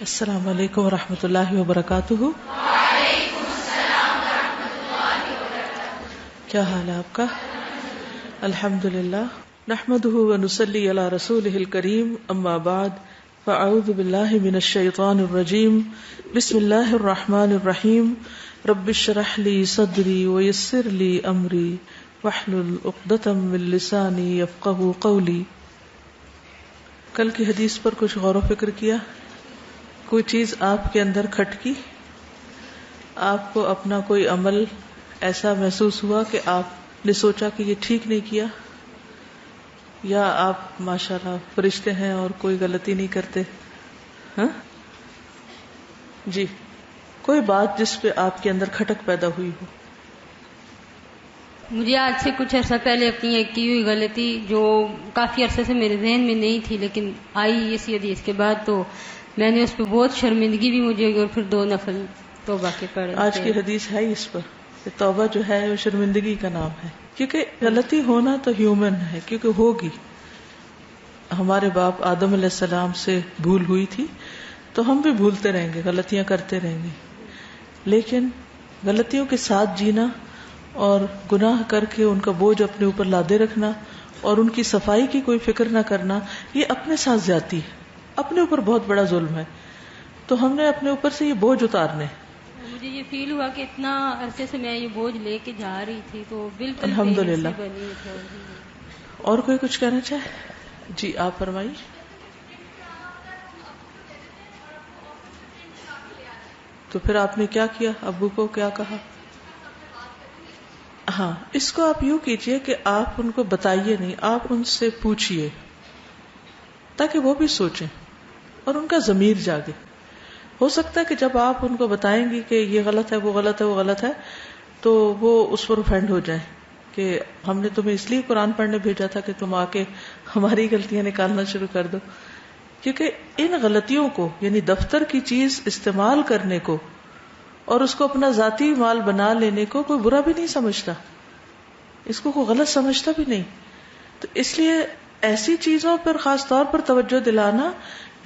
السلام علیکم ورحمۃ اللہ وبرکاتہ۔ وعلیکم السلام ورحمۃ اللہ وبرکاتہ۔ کیا حال ہے آپ کا؟ الحمد للہ نحمده ونصلی علی رسولہ الکریم، اما بعد فاعوذ باللہ من الشیطان الرجیم، بسم اللہ الرحمن الرحیم، رب اشرح لی صدری ویسر لی امری واحلل عقدۃ من لسانی یفقہوا قولی۔ کل کی حدیث پر کچھ غور و فکر کیا؟ کوئی چیز آپ کے اندر کھٹکی، آپ کو اپنا کوئی عمل ایسا محسوس ہوا کہ آپ نے سوچا کہ یہ ٹھیک نہیں کیا، یا آپ ماشاءاللہ فرشتے ہیں اور کوئی غلطی نہیں کرتے؟ ہاں جی، کوئی بات جس پہ آپ کے اندر کھٹک پیدا ہوئی ہو؟ مجھے آج سے کچھ عرصہ پہلے اپنی ایک کی ہوئی غلطی جو کافی عرصے سے میرے ذہن میں نہیں تھی، لیکن آئی اسی حدیث کے بعد، تو میں نے اس پہ بہت شرمندگی بھی مجھے ہوئی، اور پھر 2 نفل توبہ کے پڑھے۔ آج کی حدیث ہے اس پر کہ توبہ جو ہے وہ شرمندگی کا نام ہے، کیونکہ غلطی ہونا تو ہیومن ہے، کیونکہ ہوگی۔ ہمارے باپ آدم علیہ السلام سے بھول ہوئی تھی تو ہم بھی بھولتے رہیں گے، غلطیاں کرتے رہیں گے، لیکن غلطیوں کے ساتھ جینا اور گناہ کر کے ان کا بوجھ اپنے اوپر لادے رکھنا اور ان کی صفائی کی کوئی فکر نہ کرنا، یہ اپنے ساتھ زیادتی ہے، اپنے اوپر بہت بڑا ظلم ہے۔ تو ہم نے اپنے اوپر سے یہ بوجھ اتارنے۔ مجھے یہ فیل ہوا کہ اتنا عرصے سے میں یہ بوجھ لے کے جا رہی تھی، تو بالکل الحمدللہ۔ بے حسی بنی ہے۔ اور کوئی کچھ کہنا چاہے؟ جی آپ فرمائیے۔ تو پھر آپ نے کیا کیا؟ ابو کو کیا کہا؟ ہاں، اس کو آپ یوں کیجئے کہ آپ ان کو بتائیے نہیں، آپ ان سے پوچھئے تاکہ وہ بھی سوچیں اور ان کا ضمیر جاگے۔ ہو سکتا ہے کہ جب آپ ان کو بتائیں گی کہ یہ غلط ہے، وہ غلط ہے، وہ غلط ہے، تو وہ اس پر افینڈ ہو جائیں کہ ہم نے تمہیں اس لیے قرآن پڑھنے بھیجا تھا کہ تم آ کے ہماری غلطیاں نکالنا شروع کر دو۔ کیونکہ ان غلطیوں کو، یعنی دفتر کی چیز استعمال کرنے کو اور اس کو اپنا ذاتی مال بنا لینے کو کوئی برا بھی نہیں سمجھتا، اس کو کوئی غلط سمجھتا بھی نہیں۔ تو اس لیے ایسی چیزوں پر خاص طور پر توجہ دلانا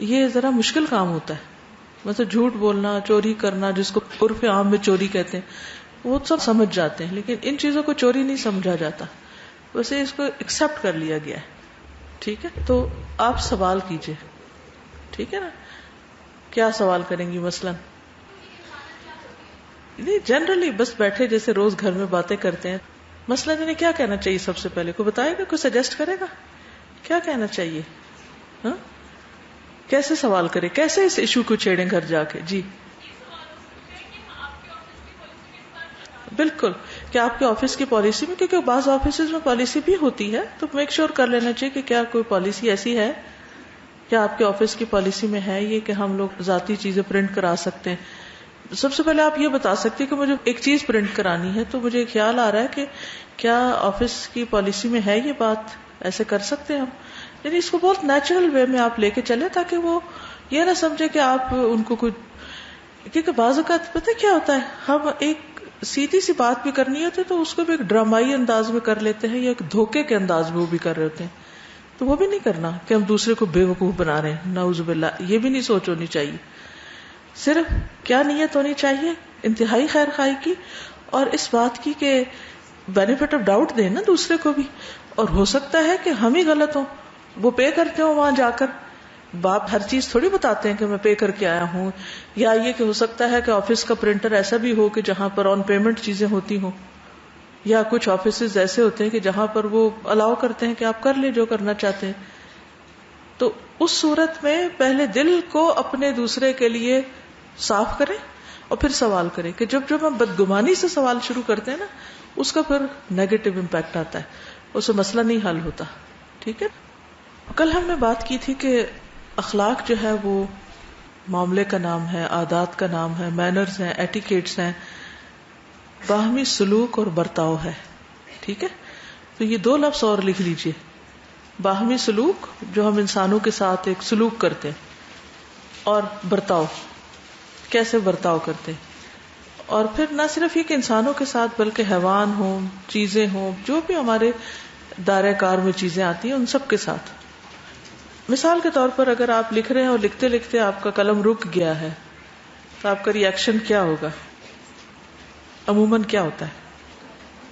یہ ذرا مشکل کام ہوتا ہے۔ مطلب جھوٹ بولنا، چوری کرنا، جس کو عرف عام میں چوری کہتے ہیں، وہ سب سمجھ جاتے ہیں، لیکن ان چیزوں کو چوری نہیں سمجھا جاتا، ویسے اس کو ایکسپٹ کر لیا گیا ہے۔ ٹھیک ہے، تو آپ سوال کیجئے، ٹھیک ہے نا؟ کیا سوال کریں گی مثلاً؟ نہیں، جنرلی بس بیٹھے جیسے روز گھر میں باتیں کرتے ہیں، مثلاً انہیں کیا کہنا چاہیے؟ سب سے پہلے کوئی بتائے گا، کوئی سجیسٹ کرے گا کیا کہنا چاہیے؟ ہاں، کیسے سوال کرے، کیسے اس ایشو کو چھیڑیں گھر جا کے؟ جی بالکل، کہ آپ کے آفس کی پالیسی میں، کیونکہ بعض آفیسز میں پالیسی بھی ہوتی ہے، تو میک شیور کر لینا چاہیے کہ کیا کوئی پالیسی ایسی ہے، کیا آپ کے آفس کی پالیسی میں ہے یہ کہ ہم لوگ ذاتی چیزیں پرنٹ کرا سکتے ہیں۔ سب سے پہلے آپ یہ بتا سکتے ہیں کہ مجھے ایک چیز پرنٹ کرانی ہے، تو مجھے خیال آ رہا ہے کہ کیا آفس کی پالیسی میں ہے یہ بات، ایسے کر سکتے ہیں ہم؟ یعنی اس کو بہت نیچرل وے میں آپ لے کے چلیں، تاکہ وہ یہ نہ سمجھے کہ آپ ان کو کوئی، کیونکہ بعض اوقات پتہ کیا ہوتا ہے، ہم ایک سیدھی سی بات بھی کرنی ہوتی ہے تو اس کو بھی ایک ڈرامائی انداز میں کر لیتے ہیں، یا ایک دھوکے کے انداز میں وہ بھی کر رہے ہوتے ہیں، تو وہ بھی نہیں کرنا کہ ہم دوسرے کو بے وقوف بنا رہے ہیں، نعوذ باللہ، یہ بھی نہیں سوچ ہونی چاہیے۔ صرف کیا نیت ہونی چاہیے؟ انتہائی خیر خواہی کی، اور اس بات کی کہ بینیفٹ آف ڈاؤٹ دیں نا دوسرے کو بھی، اور ہو سکتا ہے کہ ہم ہی غلط ہوں، وہ پے کرتے ہوں وہاں جا کر، باپ ہر چیز تھوڑی بتاتے ہیں کہ میں پے کر کے آیا ہوں، یا یہ کہ ہو سکتا ہے کہ آفس کا پرنٹر ایسا بھی ہو کہ جہاں پر آن پیمنٹ چیزیں ہوتی ہوں، یا کچھ آفیسز ایسے ہوتے ہیں کہ جہاں پر وہ الاؤ کرتے ہیں کہ آپ کر لیں جو کرنا چاہتے ہیں۔ تو اس صورت میں پہلے دل کو اپنے دوسرے کے لیے صاف کریں اور پھر سوال کریں، کہ جب ہم بدگمانی سے سوال شروع کرتے ہیں نا، اس کا پھر نیگیٹو امپیکٹ آتا ہے، اس سے مسئلہ نہیں حل ہوتا۔ ٹھیک ہے، کل ہم نے بات کی تھی کہ اخلاق جو ہے وہ معاملے کا نام ہے، عادات کا نام ہے، مینرز ہیں، ایٹیکیٹس ہیں، باہمی سلوک اور برتاؤ ہے۔ ٹھیک ہے، تو یہ 2 لفظ اور لکھ لیجئے، باہمی سلوک جو ہم انسانوں کے ساتھ ایک سلوک کرتے ہیں، اور برتاؤ کیسے برتاؤ کرتے ہیں، اور پھر نہ صرف یہ کہ انسانوں کے ساتھ بلکہ حیوان ہوں، چیزیں ہوں، جو بھی ہمارے دائرہ کار میں چیزیں آتی ہیں ان سب کے ساتھ۔ مثال کے طور پر اگر آپ لکھ رہے ہیں اور لکھتے لکھتے آپ کا قلم رک گیا ہے تو آپ کا ری ایکشن کیا ہوگا؟ عموماً کیا ہوتا ہے؟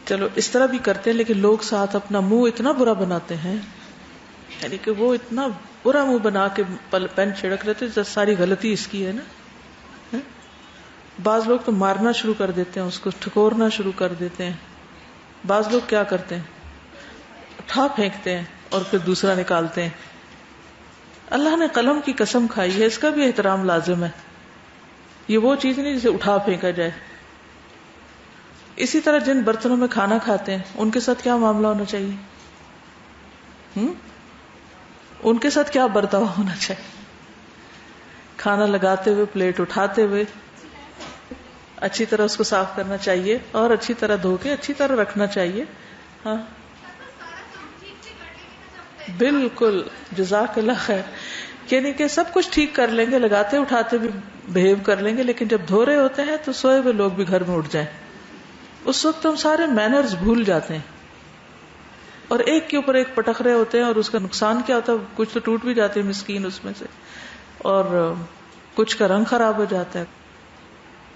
چلو اس طرح بھی کرتے ہیں، لیکن لوگ ساتھ اپنا منہ اتنا برا بناتے ہیں، یعنی کہ وہ اتنا برا منہ بنا کے پین چھڑک رہتے ہیں، ساری غلطی اس کی ہے نا. بعض لوگ تو مارنا شروع کر دیتے ہیں، اس کو ٹھکورنا شروع کر دیتے ہیں. بعض لوگ کیا کرتے ہیں، اٹھا پھینکتے ہیں اور پھر دوسرا نکالتے ہیں. اللہ نے قلم کی قسم کھائی ہے، اس کا بھی احترام لازم ہے. یہ وہ چیز نہیں جسے اٹھا پھینکا جائے. اسی طرح جن برتنوں میں کھانا کھاتے ہیں ان کے ساتھ کیا معاملہ ہونا چاہیے؟ ان کے ساتھ کیا برتاؤ ہونا چاہیے؟ کھانا لگاتے ہوئے، پلیٹ اٹھاتے ہوئے اچھی طرح اس کو صاف کرنا چاہیے اور اچھی طرح دھو کے اچھی طرح رکھنا چاہیے. ہاں بالکل، جزاک اللہ خیر. یعنی کہ سب کچھ ٹھیک کر لیں گے، لگاتے اٹھاتے بھی بہیو کر لیں گے، لیکن جب دھو رہے ہوتے ہیں تو سوئے ہوئے لوگ بھی گھر میں اٹھ جائیں، اس وقت ہم سارے مینرز بھول جاتے ہیں اور ایک کے اوپر ایک پٹخ رہے ہوتے ہیں. اور اس کا نقصان کیا ہوتا ہے؟ کچھ تو ٹوٹ بھی جاتے ہیں مسکین اس میں سے، اور کچھ کا رنگ خراب ہو جاتا ہے.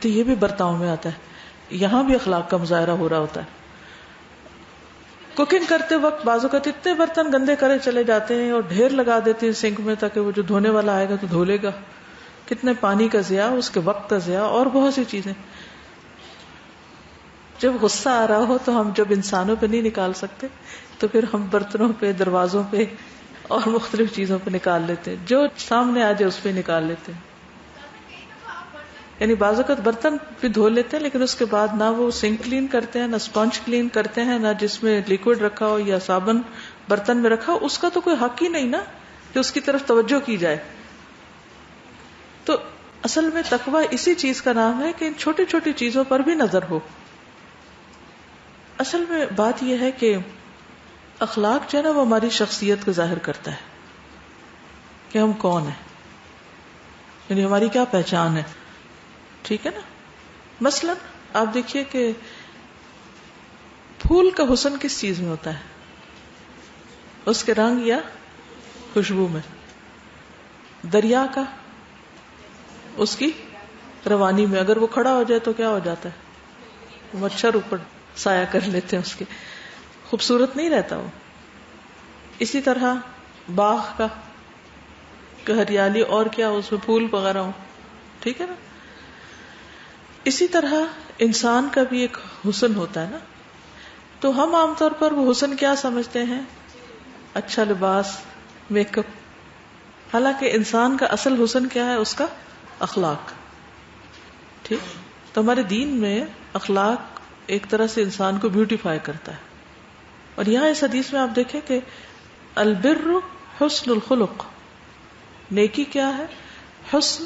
تو یہ بھی برتاؤ میں آتا ہے. یہاں بھی اخلاق کا مظاہرہ ہو رہا ہوتا ہے. کوکنگ کرتے وقت بعض اوقات اتنے برتن گندے کرے چلے جاتے ہیں اور ڈھیر لگا دیتے ہیں سنک میں، تاکہ وہ جو دھونے والا آئے گا تو دھو لے گا. کتنے پانی کا ضیاع، اس کے وقت کا ضیاع اور بہت سی چیزیں. جب غصہ آ رہا ہو تو ہم جب انسانوں پہ نہیں نکال سکتے تو پھر ہم برتنوں پہ، دروازوں پہ اور مختلف چیزوں پہ نکال لیتے ہیں. جو سامنے آ جائے اس پہ نکال لیتے ہیں. یعنی بعض اوقات برتن بھی دھو لیتے ہیں لیکن اس کے بعد نہ وہ سنک کلین کرتے ہیں، نہ اسپونج کلین کرتے ہیں، نہ جس میں لیکوڈ رکھا ہو یا صابن برتن میں رکھا ہو. اس کا تو کوئی حق ہی نہیں نا کہ اس کی طرف توجہ کی جائے. تو اصل میں تقویٰ اسی چیز کا نام ہے کہ ان چھوٹی چھوٹی چیزوں پر بھی نظر ہو. اصل میں بات یہ ہے کہ اخلاق جو ہے نا وہ ہماری شخصیت کو ظاہر کرتا ہے کہ ہم کون ہیں، یعنی ہماری کیا پہچان ہے. ٹھیک ہے نا؟ مثلا آپ دیکھیے کہ پھول کا حسن کس چیز میں ہوتا ہے؟ اس کے رنگ یا خوشبو میں. دریا کا اس کی روانی میں. اگر وہ کھڑا ہو جائے تو کیا ہو جاتا ہے؟ مچھر اوپر سایہ کر لیتے ہیں، اس کے خوبصورت نہیں رہتا وہ. اسی طرح باغ کا ہریالی اور کیا اس میں پھول وغیرہ ہو. ٹھیک ہے نا؟ اسی طرح انسان کا بھی ایک حسن ہوتا ہے نا. تو ہم عام طور پر وہ حسن کیا سمجھتے ہیں؟ اچھا لباس، میک اپ. حالانکہ انسان کا اصل حسن کیا ہے؟ اس کا اخلاق. ٹھیک. تو ہمارے دین میں اخلاق ایک طرح سے انسان کو بیوٹیفائی کرتا ہے. اور یہاں اس حدیث میں آپ دیکھیں کہ البر حسن الخلق. نیکی کیا ہے؟ حسن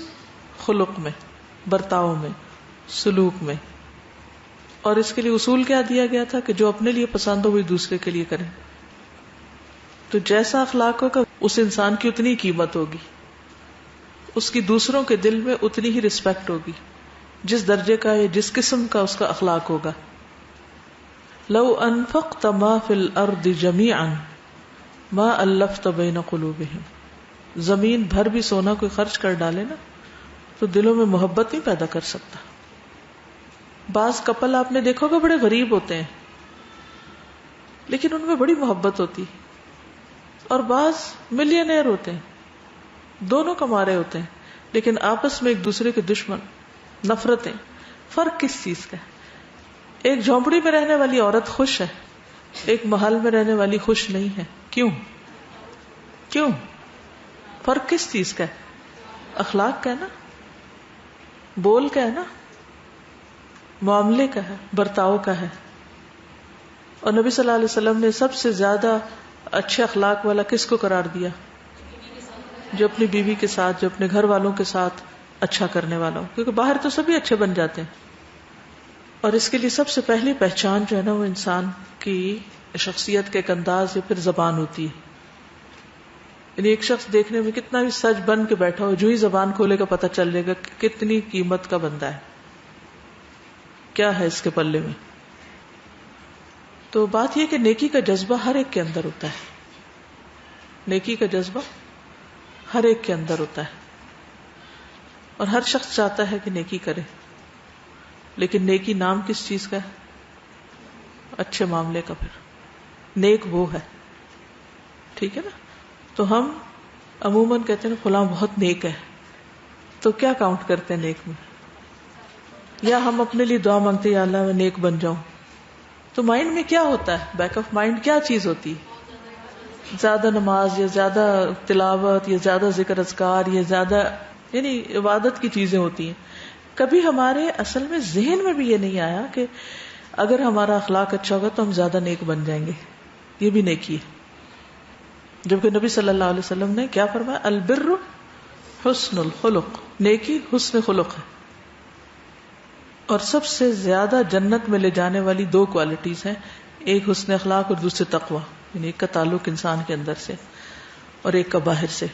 خلق میں، برتاؤ میں، سلوک میں. اور اس کے لیے اصول کیا دیا گیا تھا کہ جو اپنے لیے پسند ہو وہی دوسرے کے لیے کریں. تو جیسا اخلاق ہوگا اس انسان کی اتنی قیمت ہوگی، اس کی دوسروں کے دل میں اتنی ہی رسپیکٹ ہوگی جس درجے کا یا جس قسم کا اس کا اخلاق ہوگا. لو انفقت ما فی الارض جميعا ما الفت بین قلوبہم. زمین بھر بھی سونا کوئی خرچ کر ڈالے نا تو دلوں میں محبت نہیں پیدا کر سکتا. بعض کپل آپ نے دیکھو گا بڑے غریب ہوتے ہیں لیکن ان میں بڑی محبت ہوتی، اور بعض ملینئر ہوتے ہیں، دونوں کما رہے ہوتے ہیں لیکن آپس میں ایک دوسرے کے دشمن، نفرتیں. فرق کس چیز کا ہے؟ ایک جھونپڑی میں رہنے والی عورت خوش ہے، ایک محل میں رہنے والی خوش نہیں ہے. کیوں؟ فرق کس چیز کا ہے؟ اخلاق کا ہے نا، بول کا ہے نا، معاملے کا ہے، برتاؤ کا ہے. اور نبی صلی اللہ علیہ وسلم نے سب سے زیادہ اچھے اخلاق والا کس کو قرار دیا؟ جو اپنی بیوی کے ساتھ، جو اپنے گھر والوں کے ساتھ اچھا کرنے والا ہو. کیونکہ باہر تو سبھی اچھے بن جاتے ہیں، اور اس کے لیے سب سے پہلی پہچان جو ہے نا وہ انسان کی شخصیت کے ایک انداز یا پھر زبان ہوتی ہے. یعنی ایک شخص دیکھنے میں کتنا بھی سچ بن کے بیٹھا ہو، جو ہی زبان کھولے گا پتہ چل جائے گا کہ کتنی قیمت کا بندہ ہے، کیا ہے اس کے پلے میں. تو بات یہ کہ نیکی کا جذبہ ہر ایک کے اندر ہوتا ہے. نیکی کا جذبہ ہر ایک کے اندر ہوتا ہے، اور ہر شخص چاہتا ہے کہ نیکی کرے، لیکن نیکی نام کس چیز کا ہے؟ اچھے معاملے کا. پھر نیک وہ ہے، ٹھیک ہے نا. تو ہم عموماً کہتے ہیں فلاں بہت نیک ہے، تو کیا کاؤنٹ کرتے ہیں نیک میں؟ یا ہم اپنے لیے دعا مانگتے ہیں یا اللہ میں نیک بن جاؤں. تو مائنڈ میں کیا ہوتا ہے؟ بیک آف مائنڈ کیا چیز ہوتی ہے؟ زیادہ نماز یا زیادہ تلاوت یا زیادہ ذکر اذکار یا زیادہ یعنی عبادت کی چیزیں ہوتی ہیں. کبھی ہمارے اصل میں ذہن میں بھی یہ نہیں آیا کہ اگر ہمارا اخلاق اچھا ہوگا تو ہم زیادہ نیک بن جائیں گے. یہ بھی نیکی ہے. جبکہ نبی صلی اللہ علیہ وسلم نے کیا فرمایا؟ البر حسن الخلق، نیکی حسن خلق ہے. اور سب سے زیادہ جنت میں لے جانے والی دو کوالٹیز ہیں، ایک حسن اخلاق اور دوسرے تقوی. یعنی ایک کا تعلق انسان کے اندر سے اور ایک کا باہر سے.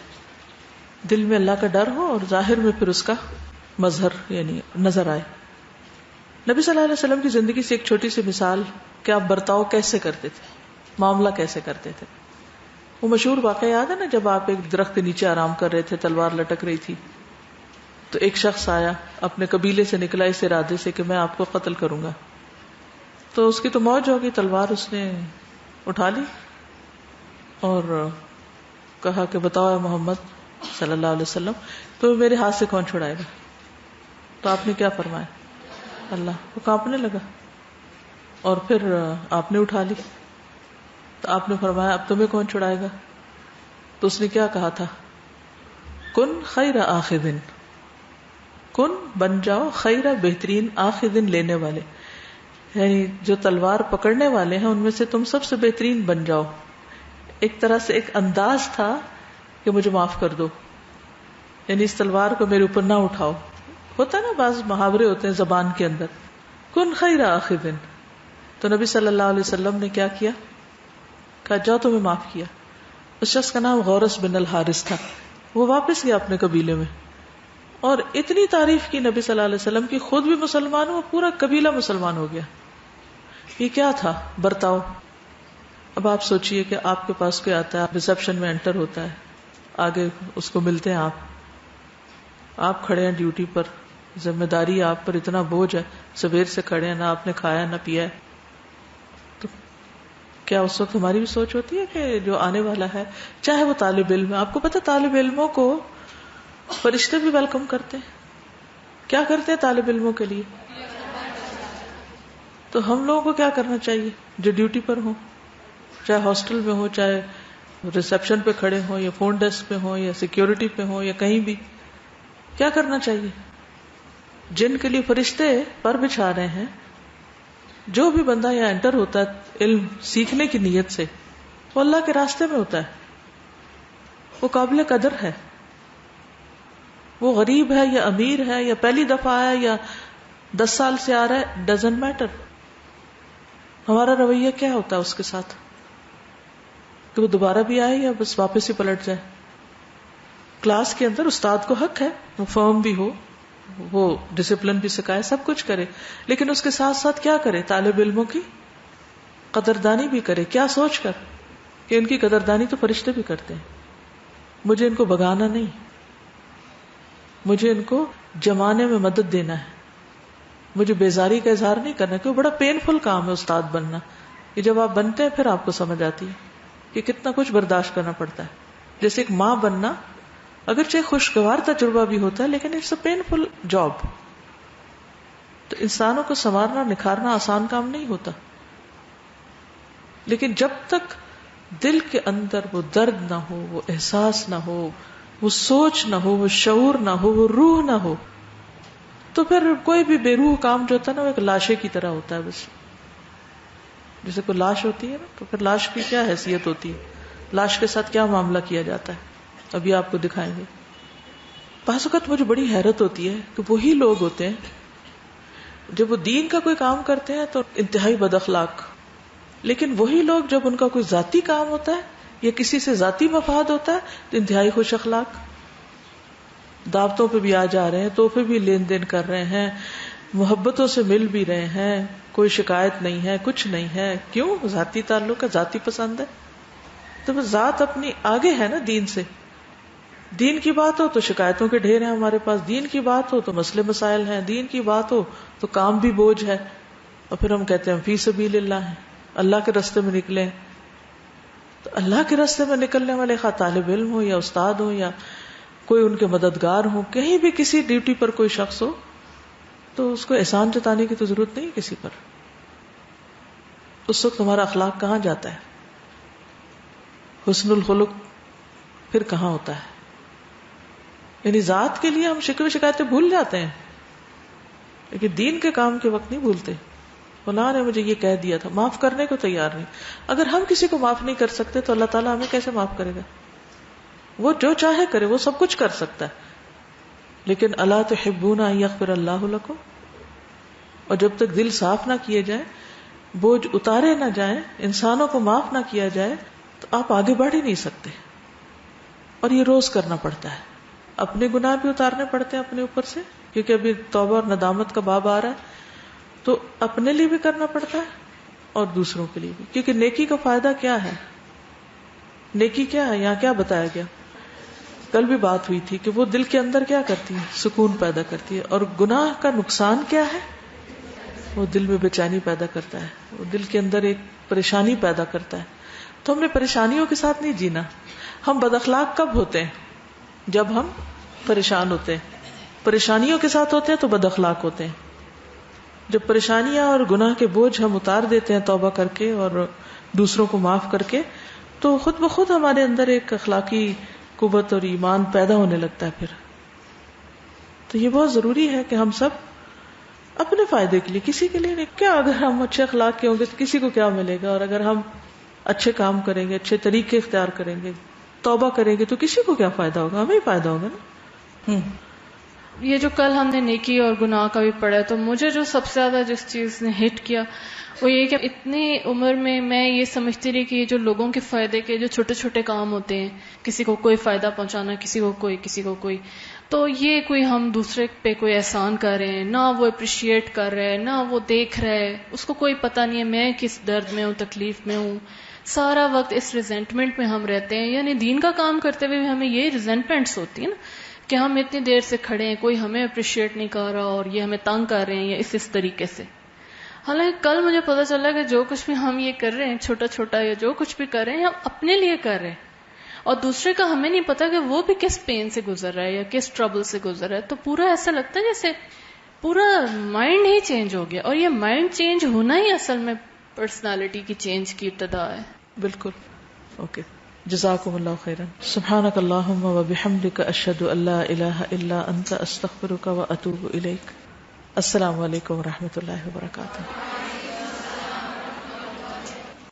دل میں اللہ کا ڈر ہو اور ظاہر میں پھر اس کا مظہر یعنی نظر آئے. نبی صلی اللہ علیہ وسلم کی زندگی سے ایک چھوٹی سی مثال کہ آپ برتاؤ کیسے کرتے تھے، معاملہ کیسے کرتے تھے. وہ مشہور واقعہ یاد ہے نا، جب آپ ایک درخت کے نیچے آرام کر رہے تھے، تلوار لٹک رہی تھی، تو ایک شخص آیا اپنے قبیلے سے نکلا اس ارادے سے کہ میں آپ کو قتل کروں گا. تو اس کی تو موج ہوگی، تلوار اس نے اٹھا لی اور کہا کہ بتاؤ اے محمد صلی اللہ علیہ وسلم تو میرے ہاتھ سے کون چھڑائے گا؟ تو آپ نے کیا فرمایا؟ اللہ. وہ کانپنے لگا اور پھر آپ نے اٹھا لی. تو آپ نے فرمایا اب تمہیں کون چھڑائے گا؟ تو اس نے کیا کہا تھا؟ کن خیر آخذن، کن بن جاؤ خیر بہترین آخذن لینے والے، یعنی جو تلوار پکڑنے والے ہیں ان میں سے تم سب سے بہترین بن جاؤ. ایک طرح سے ایک انداز تھا کہ مجھے معاف کر دو، یعنی اس تلوار کو میرے اوپر نہ اٹھاؤ. ہوتا ہے نا بعض محاورے ہوتے ہیں زبان کے اندر، کن خیر آخذن. تو نبی صلی اللہ علیہ وسلم نے کیا کیا؟ کہا جاؤ تمہیں معاف کیا. اس شخص کا نام غورس بن الحارث تھا. وہ واپس گیا اپنے قبیلے میں اور اتنی تعریف کی نبی صلی اللہ علیہ وسلم کی، خود بھی مسلمان ہوا، پورا قبیلہ مسلمان ہو گیا. یہ کیا تھا؟ برتاؤ. اب آپ سوچئے کہ آپ کے پاس کوئی آتا ہے، ریسپشن میں انٹر ہوتا ہے، آگے اس کو ملتے ہیں، آپ کھڑے ہیں ڈیوٹی پر، ذمہ داری آپ پر، اتنا بوجھ ہے، سویر سے کھڑے ہیں، نہ آپ نے کھایا نہ پیا ہے. تو کیا اس وقت ہماری بھی سوچ ہوتی ہے کہ جو آنے والا ہے، چاہے وہ طالب علم ہے، آپ کو پتہ طالب علموں کو فرشتے بھی ویلکم کرتے ہیں. کیا کرتے ہیں طالب علموں کے لیے؟ تو ہم لوگوں کو کیا کرنا چاہیے جو ڈیوٹی پر ہوں، چاہے ہاسٹل میں ہو، چاہے ریسپشن پہ کھڑے ہوں یا فون ڈیسک پہ ہوں یا سیکیورٹی پہ ہوں یا کہیں بھی، کیا کرنا چاہیے؟ جن کے لیے فرشتے پر بچھا رہے ہیں، جو بھی بندہ یہاں انٹر ہوتا ہے علم سیکھنے کی نیت سے، وہ اللہ کے راستے میں ہوتا ہے، وہ قابل قدر ہے. وہ غریب ہے یا امیر ہے یا پہلی دفعہ ہے یا 10 سال سے آ رہا ہے، ڈزنٹ میٹر. ہمارا رویہ کیا ہوتا ہے اس کے ساتھ کہ وہ دوبارہ بھی آئے یا بس واپس ہی پلٹ جائے. کلاس کے اندر استاد کو حق ہے وہ فرم بھی ہو، وہ ڈسپلن بھی سکھائے، سب کچھ کرے، لیکن اس کے ساتھ ساتھ کیا کرے؟ طالب علموں کی قدردانی بھی کرے. کیا سوچ کر کہ ان کی قدردانی تو فرشتے بھی کرتے ہیں. مجھے ان کو بگانا نہیں، مجھے ان کو جمانے میں مدد دینا ہے، مجھے بیزاری کا اظہار نہیں کرنا، کیونکہ بڑا پینفل کام ہے استاد بننا. یہ جب آپ بنتے ہیں پھر آپ کو سمجھ آتی ہے کہ کتنا کچھ برداشت کرنا پڑتا ہے. جیسے ایک ماں بننا اگرچہ خوشگوار تجربہ بھی ہوتا ہے، لیکن اٹس اے پینفل جاب. تو انسانوں کو سنوارنا نکھارنا آسان کام نہیں ہوتا، لیکن جب تک دل کے اندر وہ درد نہ ہو، وہ احساس نہ ہو، وہ سوچ نہ ہو، وہ شعور نہ ہو، وہ روح نہ ہو، تو پھر کوئی بھی بے روح کام جو ہوتا ہے نا وہ ایک لاشے کی طرح ہوتا ہے. بس جیسے کوئی لاش ہوتی ہے نا، تو پھر لاش کی کیا حیثیت ہوتی ہے، لاش کے ساتھ کیا معاملہ کیا جاتا ہے، ابھی آپ کو دکھائیں گے. بعض اوقات مجھے بڑی حیرت ہوتی ہے کہ وہی لوگ ہوتے ہیں جب وہ دین کا کوئی کام کرتے ہیں تو انتہائی بد اخلاق، لیکن وہی لوگ جب ان کا کوئی ذاتی کام ہوتا ہے یا کسی سے ذاتی مفاد ہوتا ہے تو انتہائی خوش اخلاق. دعوتوں پہ بھی آ جا رہے ہیں، تحفے بھی لین دین کر رہے ہیں، محبتوں سے مل بھی رہے ہیں، کوئی شکایت نہیں ہے، کچھ نہیں ہے. کیوں؟ ذاتی تعلق ہے، ذاتی پسند ہے. تو وہ ذات اپنی آگے ہے نا دین سے. دین کی بات ہو تو شکایتوں کے ڈھیر ہیں ہمارے پاس، دین کی بات ہو تو مسئلے مسائل ہیں، دین کی بات ہو تو کام بھی بوجھ ہے، اور پھر ہم کہتے ہیں فی سبیل اللہ ہے، اللہ کے راستے میں نکلے. تو اللہ کے راستے میں نکلنے والے خواہ طالب علم ہو یا استاد ہو یا کوئی ان کے مددگار ہو، کہیں بھی کسی ڈیوٹی پر کوئی شخص ہو تو اس کو احسان جتانے کی تو ضرورت نہیں کسی پر. اس وقت ہمارا اخلاق کہاں جاتا ہے؟ حسن الخلق پھر کہاں ہوتا ہے؟ یعنی ذات کے لیے ہم شکوے شکایتیں بھول جاتے ہیں، لیکن دین کے کام کے وقت نہیں بھولتے. فلاں نے مجھے یہ کہہ دیا تھا، معاف کرنے کو تیار نہیں. اگر ہم کسی کو معاف نہیں کر سکتے تو اللہ تعالیٰ ہمیں کیسے معاف کرے گا؟ وہ جو چاہے کرے، وہ سب کچھ کر سکتا ہے. لیکن الا تحبون ان یغفر اللہ لکم، اور جب تک دل صاف نہ کیے جائیں، بوجھ اتارے نہ جائیں، انسانوں کو معاف نہ کیا جائے تو آپ آگے بڑھ ہی نہیں سکتے. اور یہ روز کرنا پڑتا ہے. اپنے گناہ بھی اتارنے پڑتے ہیں اپنے اوپر سے، کیونکہ ابھی توبہ اور ندامت کا باب آ رہا ہے، تو اپنے لیے بھی کرنا پڑتا ہے اور دوسروں کے لیے بھی. کیونکہ نیکی کا فائدہ کیا ہے؟ نیکی کیا ہے؟ یہاں کیا بتایا گیا؟ کل بھی بات ہوئی تھی کہ وہ دل کے اندر کیا کرتی ہے؟ سکون پیدا کرتی ہے. اور گناہ کا نقصان کیا ہے؟ وہ دل میں بے چینی پیدا کرتا ہے، وہ دل کے اندر ایک پریشانی پیدا کرتا ہے. تو ہم نے پریشانیوں کے ساتھ نہیں جینا. ہم بد اخلاق کب ہوتے ہیں؟ جب ہم پریشان ہوتے ہیں. پریشانیوں کے ساتھ ہوتے ہیں تو بد اخلاق ہوتے ہیں. جب پریشانیاں اور گناہ کے بوجھ ہم اتار دیتے ہیں توبہ کر کے اور دوسروں کو معاف کر کے، تو خود بخود ہمارے اندر ایک اخلاقی قوت اور ایمان پیدا ہونے لگتا ہے پھر. تو یہ بہت ضروری ہے کہ ہم سب اپنے فائدے کے لیے، کسی کے لیے نہیں. کیا اگر ہم اچھے اخلاق کے ہوں گے تو کسی کو کیا ملے گا؟ اور اگر ہم اچھے کام کریں گے، اچھے طریقے اختیار کریں گے، توبہ کریں گے، تو کسی کو کیا فائدہ ہوگا؟ ہمیں ہی فائدہ ہوگا نا. یہ جو کل ہم نے نیکی اور گناہ کا بھی پڑھا، تو مجھے جو سب سے زیادہ جس چیز نے ہٹ کیا وہ یہ کہ اتنی عمر میں یہ سمجھتی رہی کہ یہ جو لوگوں کے فائدے کے جو چھوٹے چھوٹے کام ہوتے ہیں، کسی کو کوئی فائدہ پہنچانا، کسی کو کوئی، تو یہ کوئی ہم دوسرے پہ کوئی احسان کر رہے ہیں، نہ وہ اپریشیٹ کر رہے ہیں، نہ وہ دیکھ رہے ہیں، اس کو کوئی پتہ نہیں ہے میں کس درد میں ہوں، تکلیف میں ہوں. سارا وقت اس ریزنٹمنٹ میں ہم رہتے ہیں. یعنی دین کا کام کرتے ہوئے ہمیں یہ ریزنٹمنٹس ہوتی ہیں نا کہ ہم اتنی دیر سے کھڑے ہیں، کوئی ہمیں اپریشیٹ نہیں کر رہا اور یہ ہمیں تنگ کر رہے ہیں یا اس طریقے سے. حالانکہ کل مجھے پتا چلا کہ جو کچھ بھی ہم یہ کر رہے ہیں، چھوٹا چھوٹا یا جو کچھ بھی کر رہے ہیں، ہم اپنے لیے کر رہے ہیں، اور دوسرے کا ہمیں نہیں پتا کہ وہ بھی کس پین سے گزر رہا ہے یا کس ٹربل سے گزر رہا ہے. تو پورا ایسا لگتا ہے جیسے پورا مائنڈ ہی چینج ہو گیا، اور یہ مائنڈ چینج ہونا ہی اصل میں پرسنالٹی کی چینج کی ابتدا ہے. بالکل. اوکے، جزاکم اللہ خیرا. سبحانک اللہم و بحمدک، اشہد ان لا الہ الا انت، استغفرک و اتوب الیک. السلام علیکم و رحمۃ اللہ وبرکاتہ.